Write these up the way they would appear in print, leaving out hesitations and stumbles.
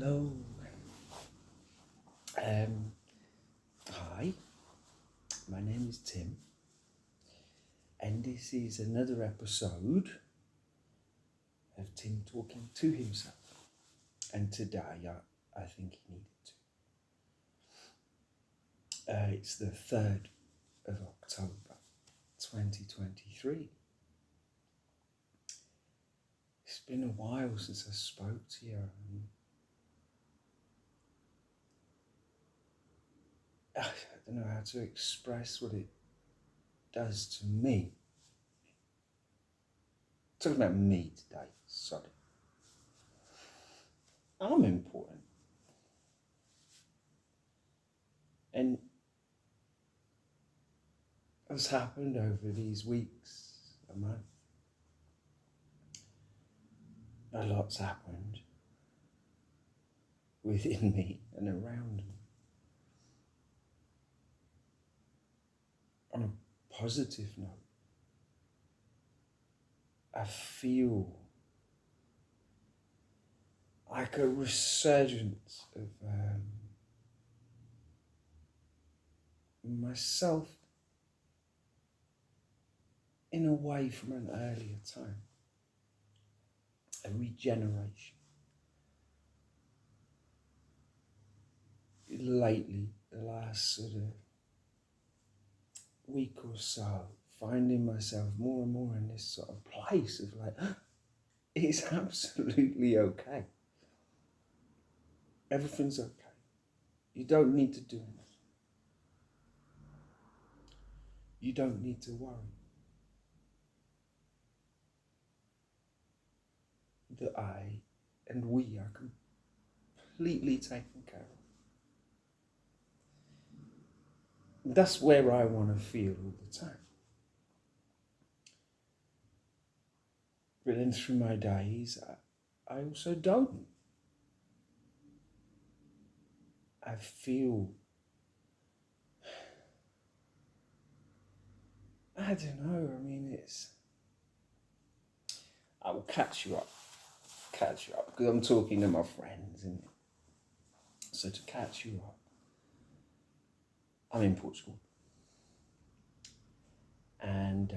Hello. Hi, my name is Tim, and this is another episode of Tim talking to himself. And today, I think he needed to. It's the 3rd of October, 2023. It's been a while since I spoke to you. I don't know how to express what it does to me. Talking about me today, sorry. I'm important. And what's happened over these weeks, a month? A lot's happened within me and around me. On a positive note, I feel like a resurgence of myself in a way from an earlier time. A regeneration. Lately, the last sort of week or so, finding myself more and more in this sort of place of like, it's absolutely okay. Everything's okay. You don't need to do anything. You don't need to worry. That I and we are completely taken care of. That's where I want to feel all the time. But then through my days, I also don't. I feel, I don't know, I will catch you up, because I'm talking to my friends, and so to catch you up, I'm in Portugal, and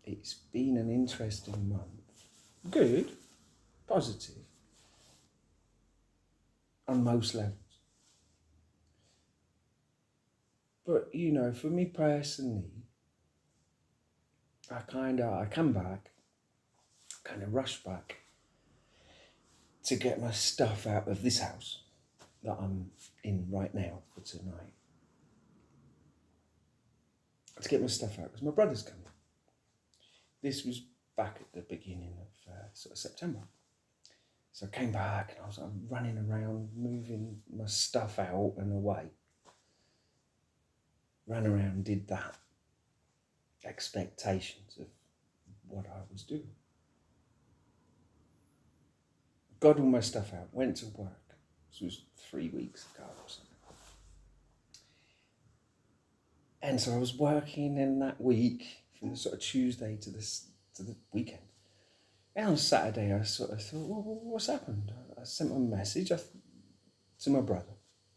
it's been an interesting month. Good, positive, on most levels. But, for me personally, I come back, kind of rush back to get my stuff out of this house that I'm in right now for tonight. To get my stuff out, because my brother's coming. This was back at the beginning of sort of September. So I came back and I was running around, moving my stuff out and away. Ran around, did that. Expectations of what I was doing. Got all my stuff out, went to work. This was 3 weeks ago or something. And so I was working in that week from the sort of Tuesday to the weekend. And on Saturday, I sort of thought, well, what's happened? I sent a message to my brother.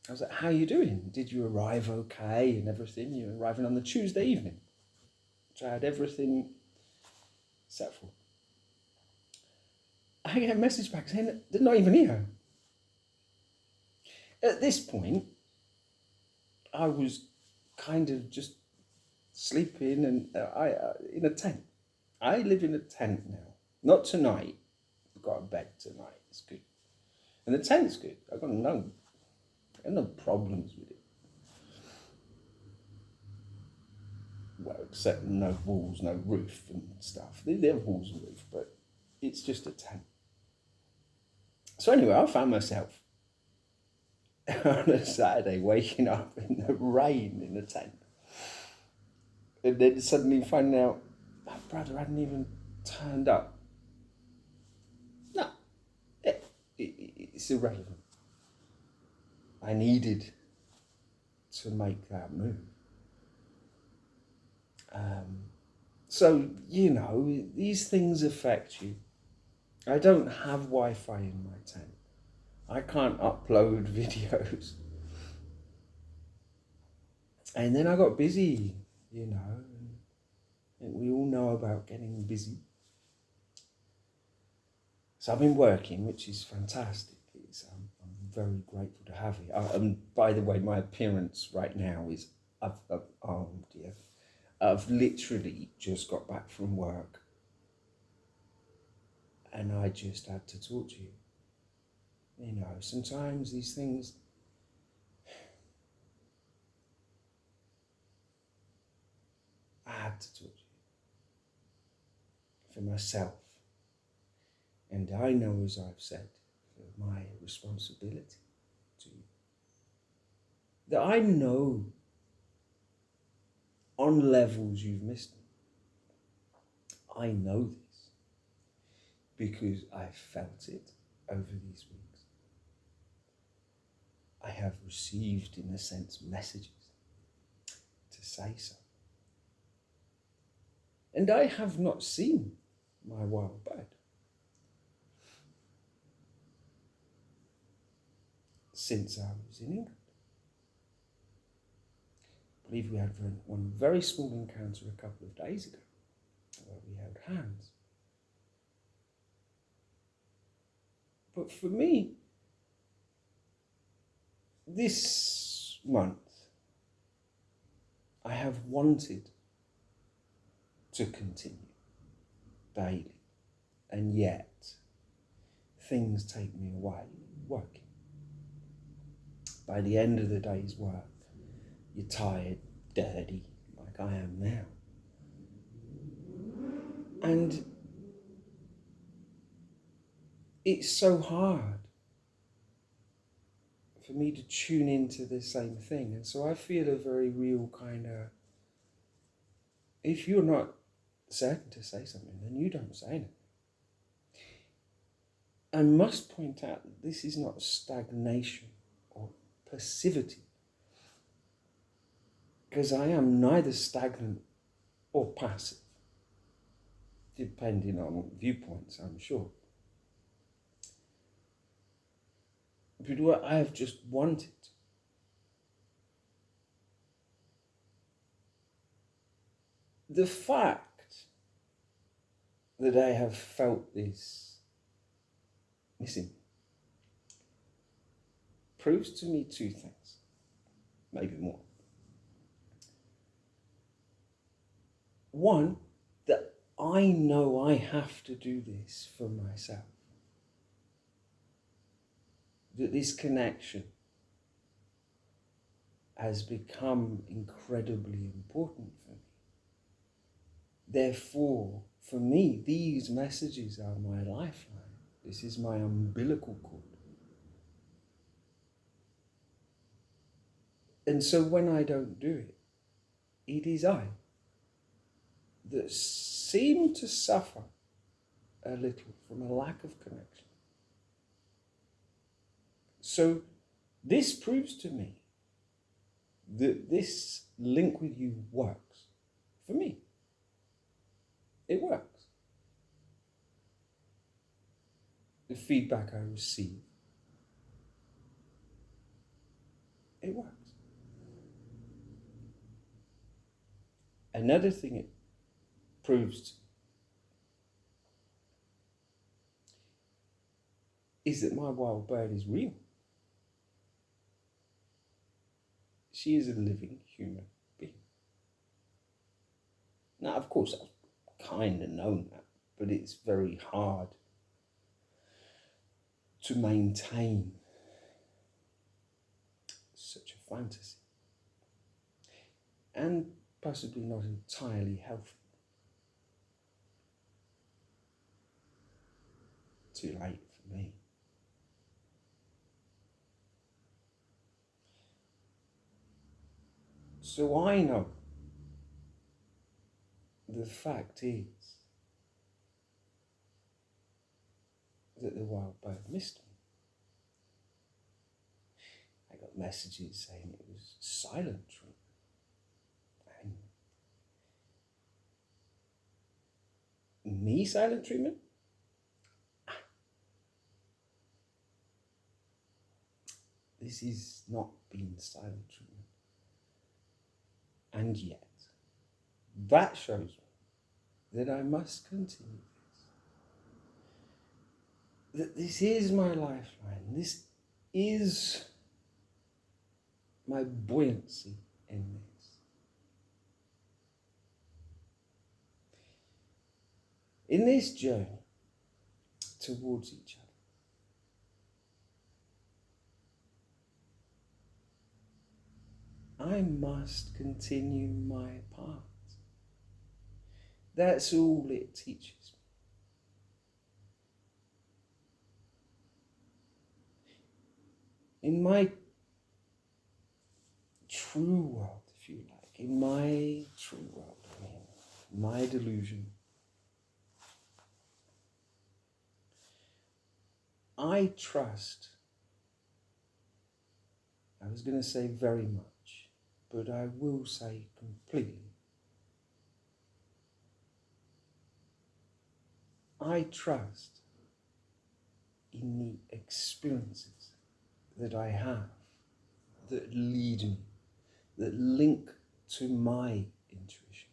I was like, how are you doing? Did you arrive okay and everything? You're arriving on the Tuesday evening. So I had everything set for. I get a message back saying they're not even here. At this point, I was kind of just sleeping and in a tent. I live in a tent now. Not tonight. I've got a bed tonight. It's good. And the tent's good. I've got no problems with it. Well, except no walls, no roof and stuff. There are walls and roof, but it's just a tent. So anyway, I found myself on a Saturday waking up in the rain in the tent. And then suddenly finding out my brother hadn't even turned up. No, it's irrelevant. I needed to make that move. So, these things affect you. I don't have Wi-Fi in my tent. I can't upload videos. And then I got busy, you know, and we all know about getting busy. So I've been working, which is fantastic. I'm very grateful to have it. And by the way, my appearance right now is, oh dear, I've literally just got back from work and I just had to talk to you. You know, sometimes these things, I had to talk to you for myself. And I know, as I've said, for my responsibility to you, that I know on levels you've missed me. I know this because I felt it over these weeks. I have received, in a sense, messages to say so. And I have not seen my wild bird since I was in England. I believe we had one very small encounter a couple of days ago where we held hands. But for me, this month, I have wanted to continue daily, and yet things take me away working. By the end of the day's work, you're tired, dirty, like I am now. And it's so hard for me to tune into the same thing. And so I feel a very real kind of, if you're not certain to say something, then you don't say anything. I must point out that this is not stagnation or passivity, because I am neither stagnant or passive, depending on viewpoints, I'm sure. But what I have just wanted, the fact that I have felt this missing proves to me two things, maybe more. One, that I know I have to do this for myself. That this connection has become incredibly important for me. Therefore, for me, these messages are my lifeline. This is my umbilical cord. And so when I don't do it, it is I that seem to suffer a little from a lack of connection. So this proves to me that this link with you works for me. It works. The feedback I receive, it works. Another thing it proves is that my wild bird is real. She is a living human being. Now, of course, I've kind of known that, but it's very hard to maintain such a fantasy, and possibly not entirely healthy. Too late for me. So I know the fact is that the wild bird missed me. I got messages saying it was silent treatment. And me silent treatment? this is not being silent treatment. And yet, that shows me that I must continue this. That this is my lifeline. This is my buoyancy in this. In this journey towards each other, I must continue my part. That's all it teaches me. In my true world, if you like, in my true world, I mean, my delusion, I trust, I was going to say very much, but I will say completely. I trust in the experiences that I have that lead me, that link to my intuition.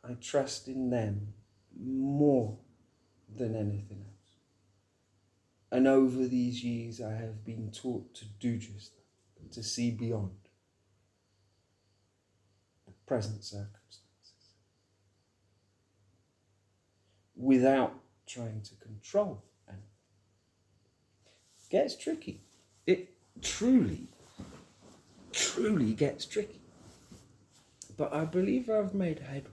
I trust in them more than anything else. And over these years I have been taught to do just that, to see beyond the present circumstances without trying to control anything. It gets tricky. It truly gets tricky. But I believe I've made headway.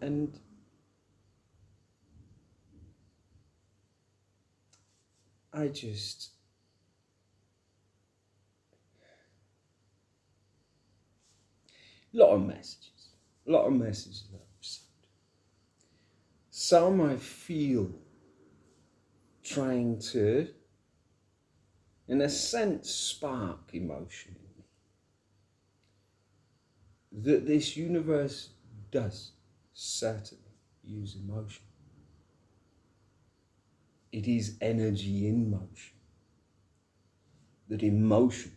And I just a lot of messages that I've received. Some I feel trying to, in a sense, spark emotion in me. That this universe does certainly use emotion. It is energy in motion. That emotion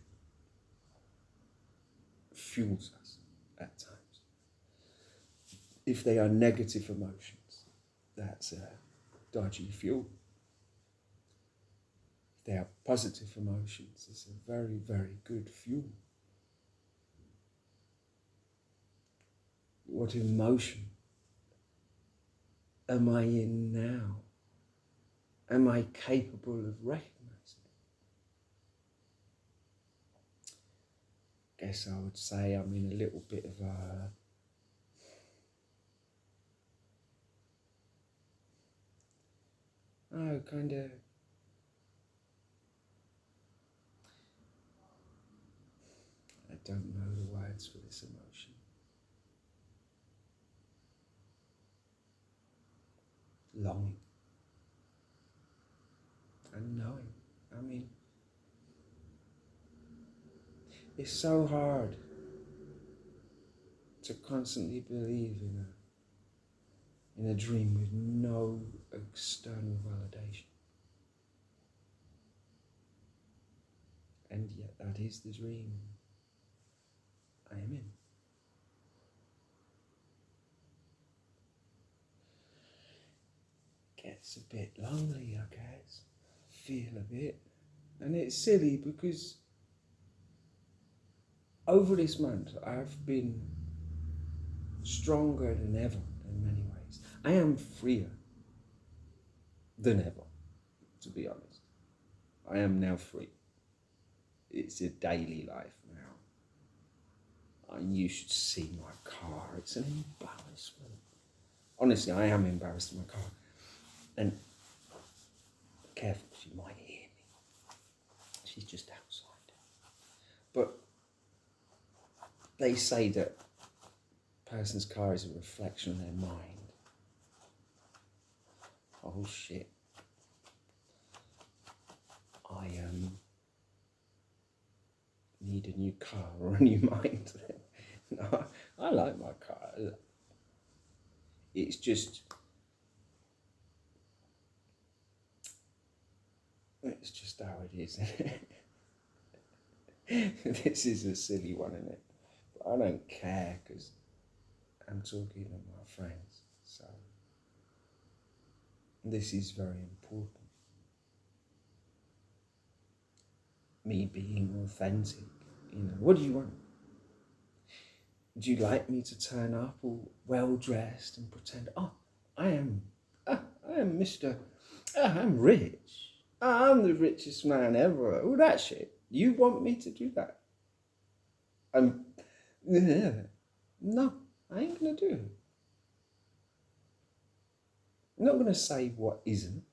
fuels us at times. If they are negative emotions, that's a dodgy fuel. If they are positive emotions, it's a very, very good fuel. What emotion am I in now? Am I capable of recognizing it? I guess I would say I'm in a little bit of a kind of I don't know the words for this emotion. Longing and knowing. I mean, it's so hard to constantly believe in a dream with no external validation. And yet that is the dream I am in. Gets a bit lonely, I guess. Feel a bit. And it's silly because over this month I've been stronger than ever in many ways. I am freer than ever, to be honest. I am now free. It's a daily life now. And you should see my car. It's an embarrassment. Honestly, I am embarrassed in my car. And careful, she might hear me. She's just outside. But they say that a person's car is a reflection of their mind. Oh shit. I need a new car or a new mind. No, I like my car. It's just is, isn't it? This is a silly one, isn't it? But I don't care because I'm talking to my friends. So this is very important. Me being authentic. What do you want? Would you like me to turn up all well dressed and pretend, I am Mr. I'm rich. I'm the richest man ever. All that shit. You want me to do that? No, I ain't gonna do it. I'm not gonna say what isn't.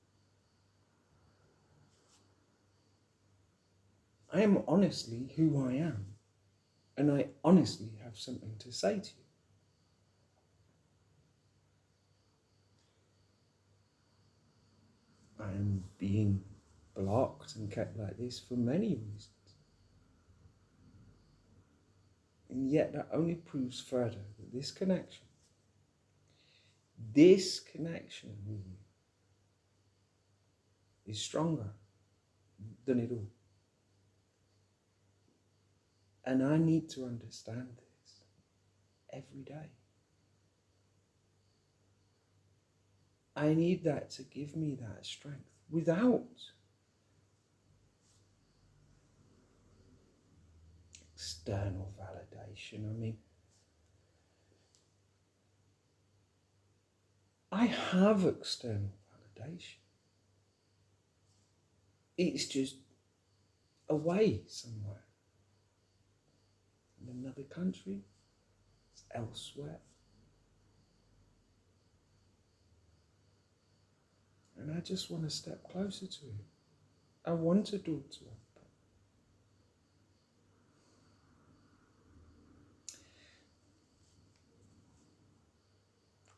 I am honestly who I am, and I honestly have something to say to you. I am being blocked and kept like this for many reasons. And yet that only proves further that this connection with you is stronger than it all. And I need to understand this every day. I need that to give me that strength. Without external validation, I have external validation. It's just away somewhere. In another country, it's elsewhere. And I just want to step closer to it. I want to do it to her.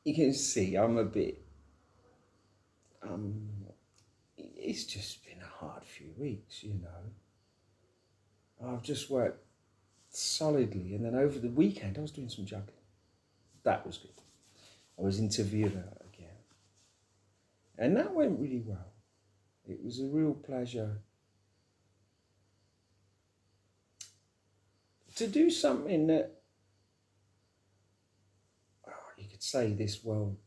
You can see I'm a bit, it's just been a hard few weeks, I've just worked solidly, and then over the weekend I was doing some juggling. That was good. I was interviewed again. And that went really well. It was a real pleasure to do something that, you could say this world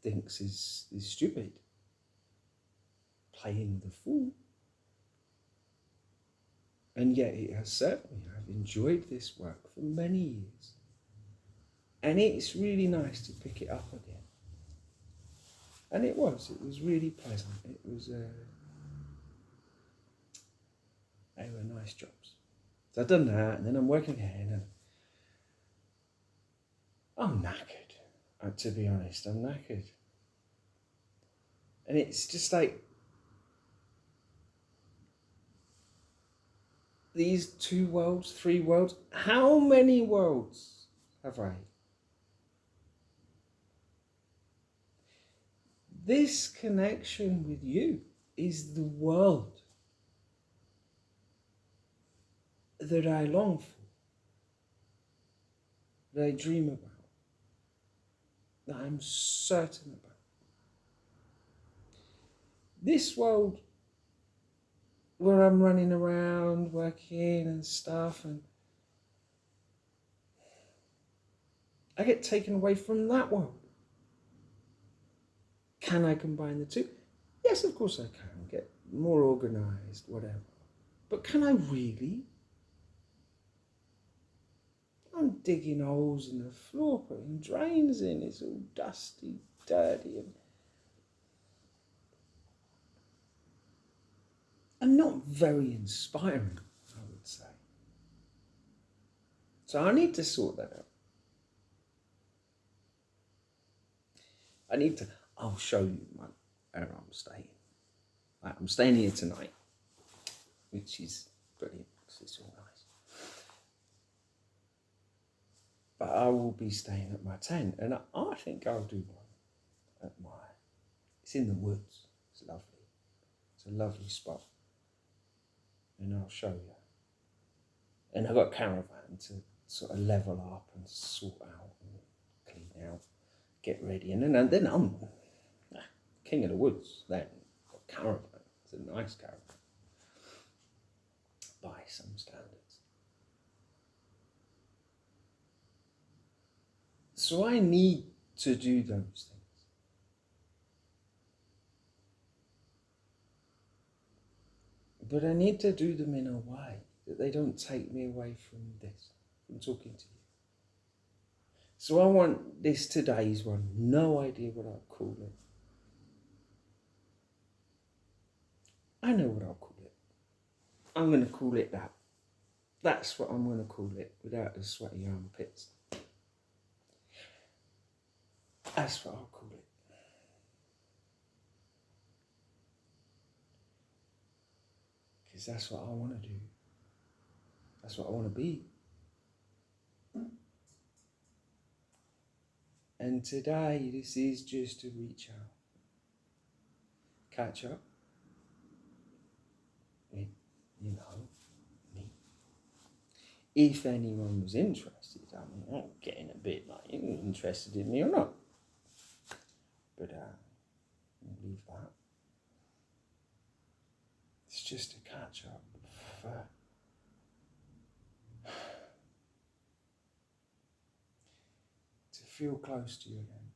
thinks is stupid. Playing the fool. And yet it has served me. I've enjoyed this work for many years. And it's really nice to pick it up again. And it was really pleasant. They were nice jobs. So I've done that, and then I'm working again, and I'm knackered. To be honest, I'm knackered. And it's just like, these 2 worlds, 3 worlds, how many worlds have I? This connection with you is the world that I long for, that I dream about, that I'm certain about. This world where I'm running around, working and stuff, and I get taken away from that world. Can I combine the two? Yes, of course I can. Get more organised, whatever. But can I really? I'm digging holes in the floor, putting drains in. It's all dusty, dirty, and not very inspiring, I would say. So I need to sort that out. I'll show you where I'm staying. I'm staying here tonight, which is brilliant because it's all nice. But I will be staying at my tent, and I think I'll do one at it's in the woods. It's lovely. It's a lovely spot. And I'll show you. And I've got a caravan to sort of level up and sort out and clean out, get ready. And then I'm king of the woods then. Got a caravan. It's a nice caravan. So I need to do those things. But I need to do them in a way that they don't take me away from this, from talking to you. So I want this today's one, no idea what I'll call it. I know what I'll call it. I'm going to call it that. That's what I'm going to call it, without the sweaty armpits. That's what I'll call it. Because that's what I want to do. That's what I want to be. And today, this is just to reach out. Catch up. With, me. If anyone was interested, I mean, I'm getting a bit like, interested in me or not. But I'll leave that. It's just to catch up. To feel close to you again.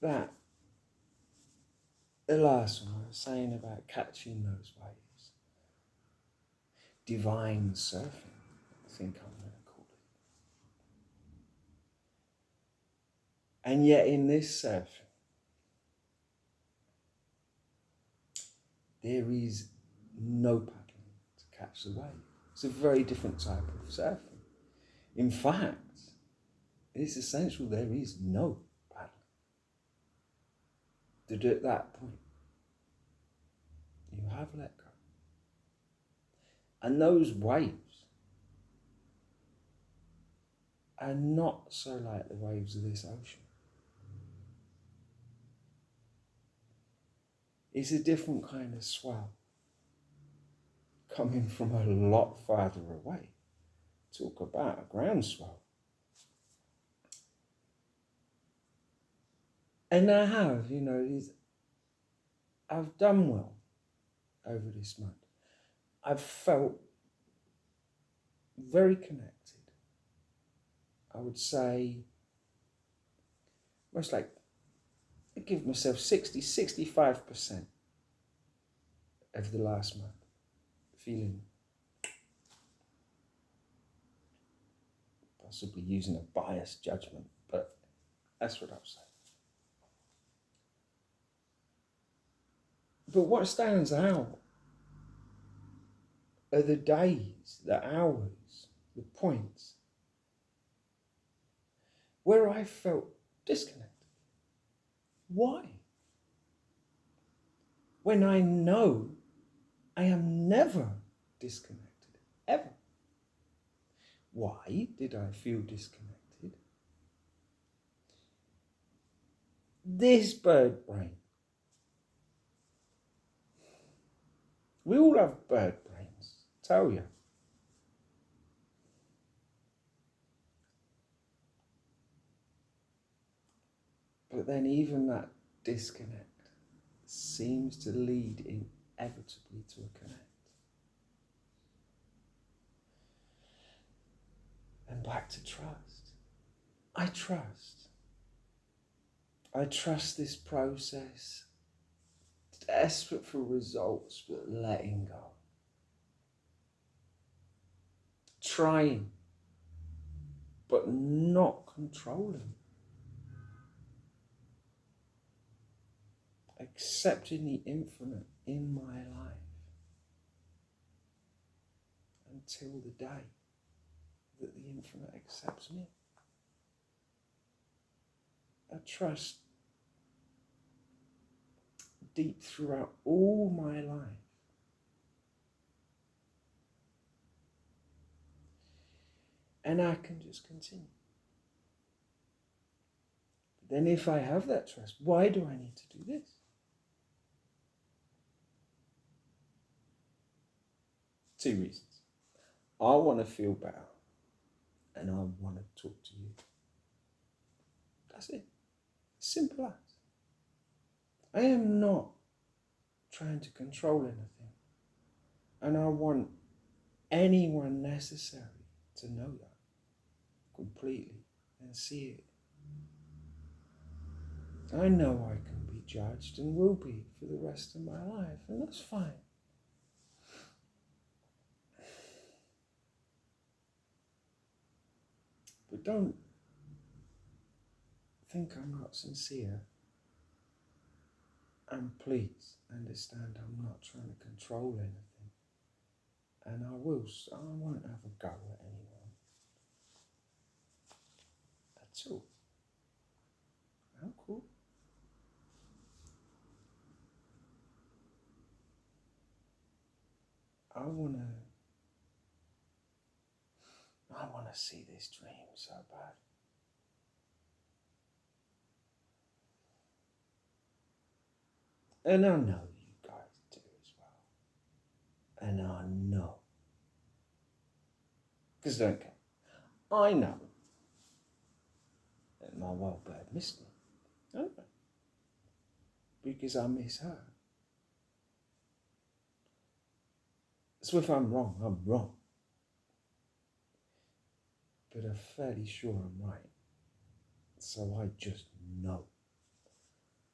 That, the last one I was saying about catching those waves. Divine surfing, I think I'm going to call it. And yet in this surfing, there is no paddling to catch the wave. It's a very different type of surfing. In fact, it's essential there is no paddling. That at that point, you have let go. And those waves are not so like the waves of this ocean. It's a different kind of swell coming from a lot farther away. Talk about a groundswell. And I have, I've done well over this month. I've felt very connected. I would say, most like, I give myself 65% of the last month feeling, possibly using a biased judgment, but that's what I'll say. But what stands out are the days, the hours, the points where I felt disconnected. Why? When I know I am never disconnected, ever. Why did I feel disconnected? This bird brain. We all have bird brains, tell you. But then even that disconnect seems to lead inevitably to a connect. And back to trust. I trust. I trust this process. Desperate for results, but letting go. Trying, but not controlling. Accepting the infinite in my life until the day that the infinite accepts me. I trust deep throughout all my life. And I can just continue. But then if I have that trust, why do I need to do this? Two reasons. I want to feel better and I want to talk to you. That's it. Simple as. I am not trying to control anything. And I want anyone necessary to know that completely and see it. I know I can be judged and will be for the rest of my life, and that's fine. But don't think I'm not sincere. And please understand I'm not trying to control anything. And I won't have a go at anyone. At all. I'm cool. I wanna see this dream so bad. And I know you guys do as well. And I know. Because don't care. I know that my wild bird missed me. Don't I? Because I miss her. So if I'm wrong, I'm wrong. But I'm fairly sure I'm right. So I just know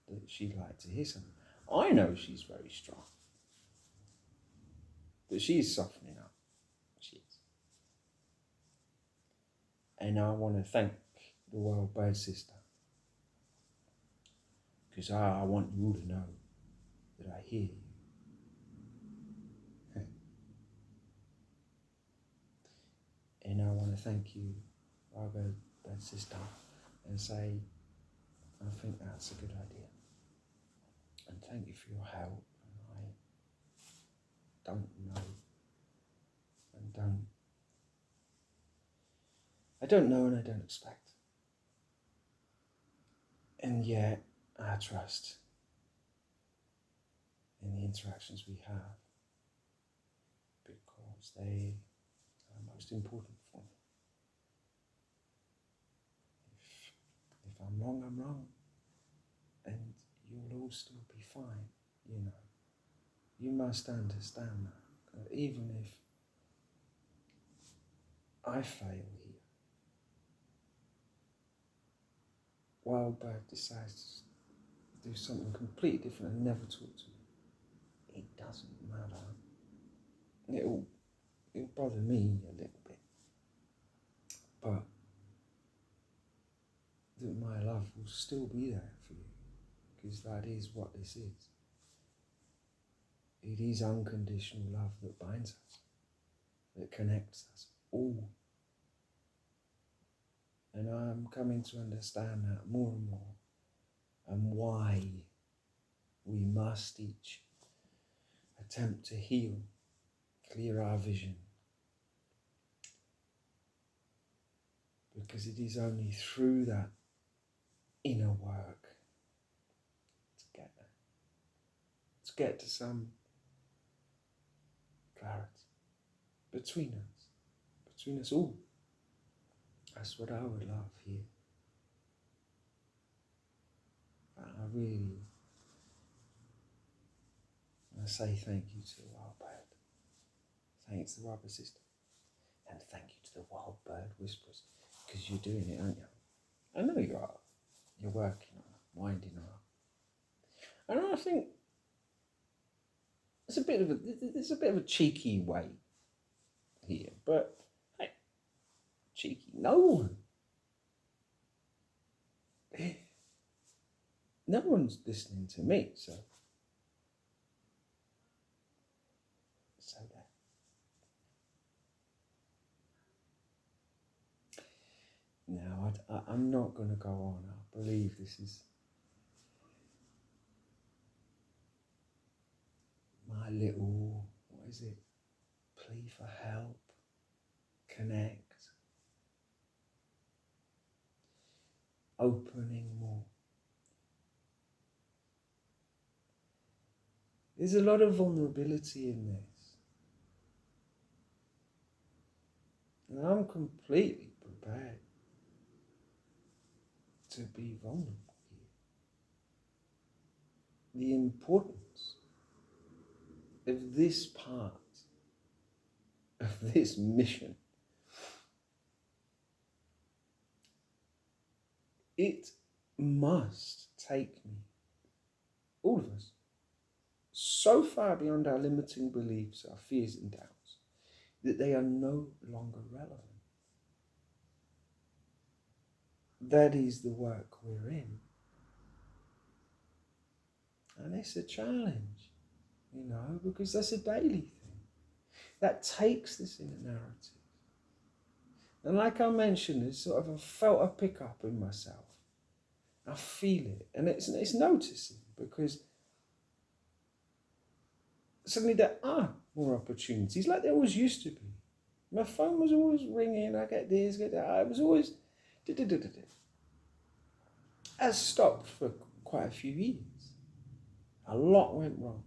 that she'd like to hear something. I know she's very strong. But she's softening up. She is. And I want to thank the Wild Bird Sister. Because I want you all to know that I hear you. And I want to thank you, Wild Bird Sister, and say, I think that's a good idea. And thank you for your help. And I don't know. I don't know and I don't expect. And yet, I trust in the interactions we have because they are most important for me. If I'm wrong, I'm wrong. And you'll all still be fine, you know. You must understand that even if I fail here, Wild Bird decides to do something completely different and never talk to me. It doesn't matter. It'll bother me a little bit. But that my love will still be there for you. Because that is what this is. It is unconditional love that binds us. That connects us all. And I'm coming to understand that more and more. And why we must each attempt to heal, clear our vision. Because it is only through that inner work to get there. To get to some clarity between us all. That's what I would love here. I say thank you to the Wild Bird. Thanks to the Wild Bird Sister. And thank you to the Wild Bird Whisperers. Because you're doing it, aren't you? I know you are. You're working on it, winding on it. And I think there's a bit of a cheeky way here, but hey, cheeky. No one's listening to me, so that. Now, I'm not going to go on. I believe this is my little, plea for help, connect, opening more. There's a lot of vulnerability in this. And I'm completely prepared to be vulnerable here. The importance of this part of this mission, it must take me, all of us, so far beyond our limiting beliefs, our fears and doubts, that they are no longer relevant. That is the work we're in. And it's a challenge, because that's a daily thing. That takes this inner narrative. And like I mentioned, it's sort of I felt a pickup in myself. I feel it. And it's noticing, because suddenly there are more opportunities, like there always used to be. My phone was always ringing, I get this, get that. I was always... That stopped for quite a few years. A lot went wrong.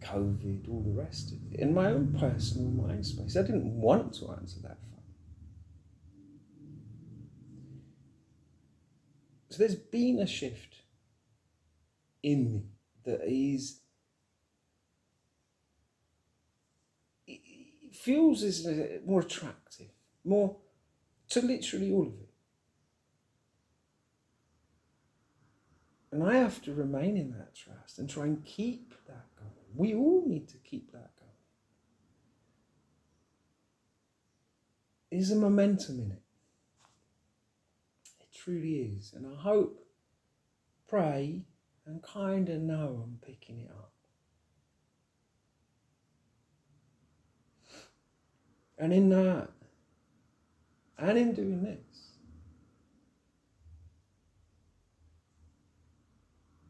COVID, all the rest of it. In my own personal mind space, I didn't want to answer that phone. So there's been a shift in me that is... It feels as more attractive, more to literally all of it. And I have to remain in that trust and try and keep that going. We all need to keep that going. There's a momentum in it. It truly is. And I hope, pray, and kind of know I'm picking it up. And in that, and in doing this,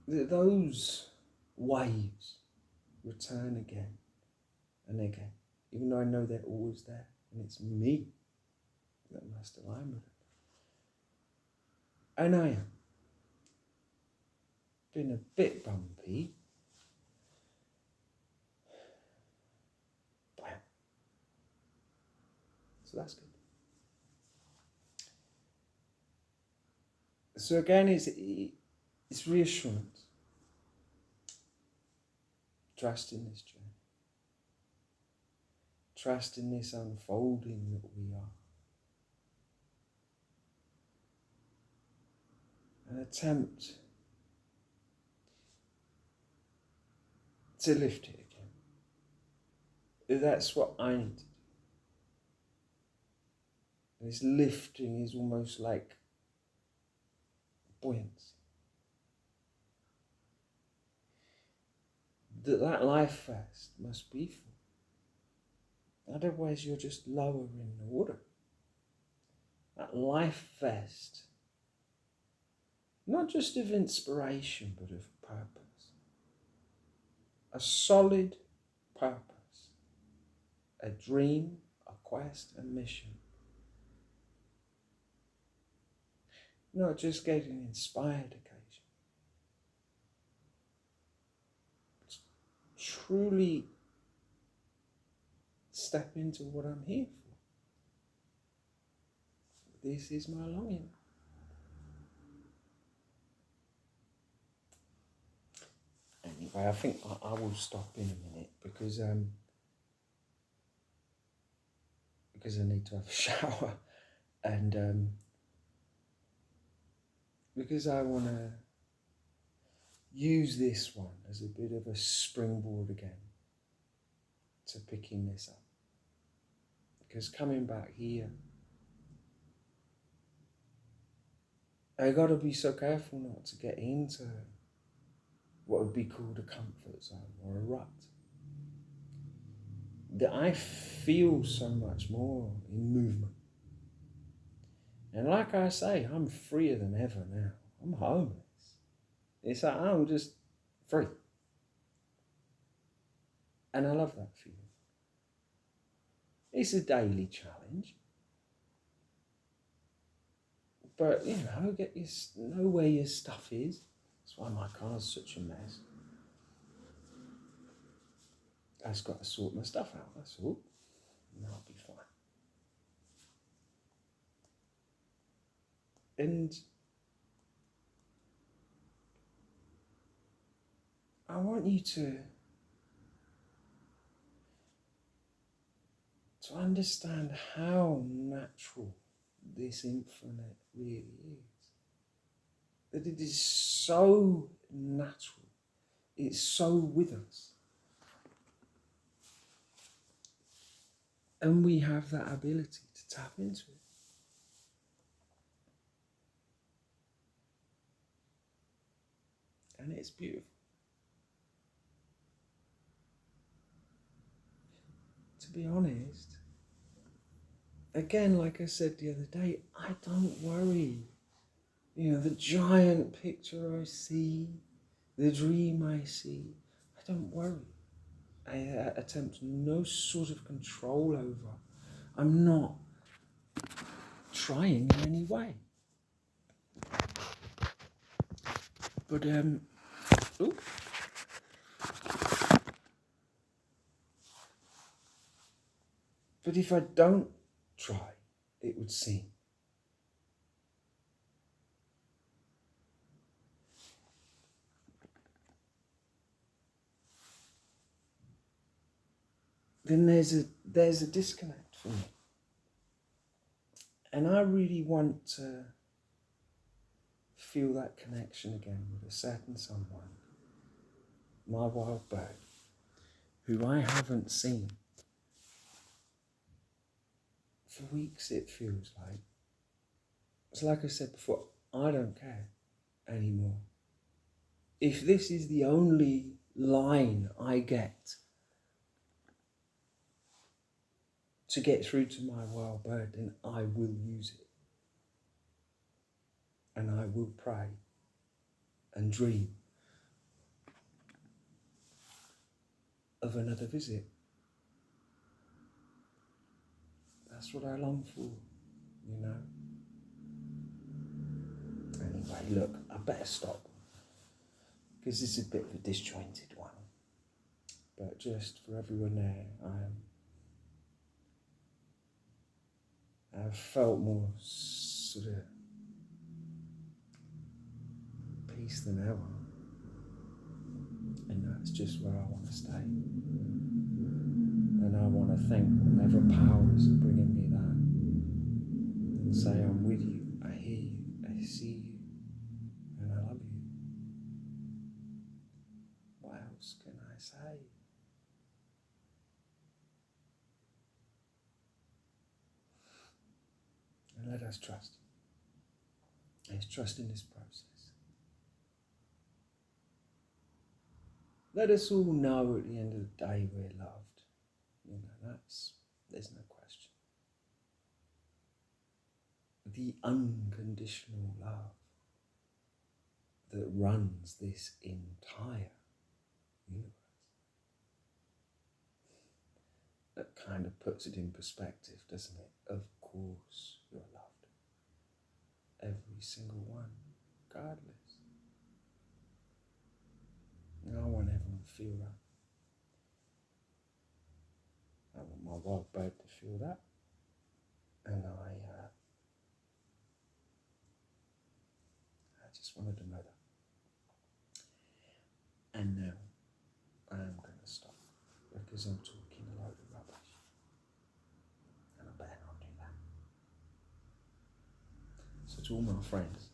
those waves return again and again, even though I know they're always there, and it's me that must align with it. And I am. Been a bit bumpy. Bam. So that's good. So again, it's reassurance. Trust in this journey. Trust in this unfolding that we are. An attempt to lift it again. That's what I need to do. And this lifting is almost like buoyancy. That life vest must be full. Otherwise you're just lower in the water. That life vest, not just of inspiration, but of purpose. A solid purpose. A dream, a quest, a mission. Not just getting inspired occasion. It's truly step into what I'm here for. This is my longing. Anyway, I think I will stop in a minute because I need to have a shower, and because I want to use this one as a bit of a springboard again to picking this up. Because coming back here, I got to be so careful not to get into what would be called a comfort zone or a rut. That I feel so much more in movement. And like I say, I'm freer than ever now. I'm homeless. It's like I'm just free. And I love that feeling. It's a daily challenge. But, know where your stuff is. That's why my car's such a mess. I just got to sort my stuff out, that's all. And I'll be fine. And I want you to to understand how natural this infinite really is. That it is so natural. It's so with us. And we have that ability to tap into it. And it's beautiful. To be honest, again, like I said the other day, I don't worry. You know, the giant picture I see, the dream I see, I don't worry. I attempt no sort of control over. I'm not trying in any way. But, but if I don't try, it would seem, then there's a disconnect for me. And I really want to feel that connection again with a certain someone, my wild bird, who I haven't seen for weeks, it feels like. It's like I said before, I don't care anymore. If this is the only line I get to get through to my wild bird, then I will use it. And I will pray and dream of another visit. That's what I long for, you know. Anyway, look, I better stop, because this is a bit of a disjointed one. But just for everyone there, I've felt more sort of peace than ever. And that's just where I want to stay. And I want to thank whatever powers are bringing me that. And say, I'm with you, I hear you, I see you, and I love you. What else can I say? And let us trust. Let's trust in this process. Let us all know at the end of the day we're loved. You know, there's no question. The unconditional love that runs this entire universe. That kind of puts it in perspective, doesn't it? Of course you're loved. Every single one, regardless. And I want everyone to feel that. I want my wild bird to feel that. And I just wanted to know that. And now I am going to stop, because I'm talking a load of rubbish. And I better not do that. So to all my friends,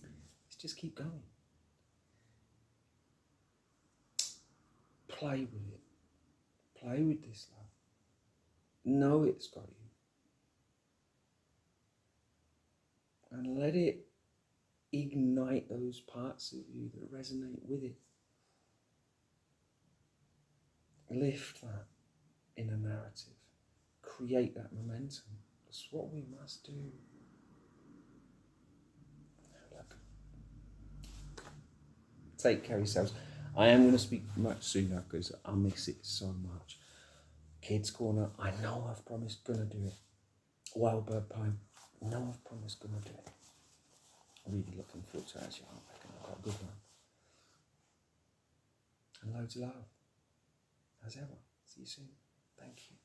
let's just keep going. Play with it. Play with this love. Know it's got you. And let it ignite those parts of you that resonate with it. Lift that in a narrative. Create that momentum. That's what we must do. Look. Take care of yourselves. I am going to speak much sooner because I miss it so much. Kids Corner, I know I've promised going to do it. Wild Bird Poem, I know I've promised going to do it. Really looking forward to it, actually. I reckon I've got a good one. And loads of love. As ever. See you soon. Thank you.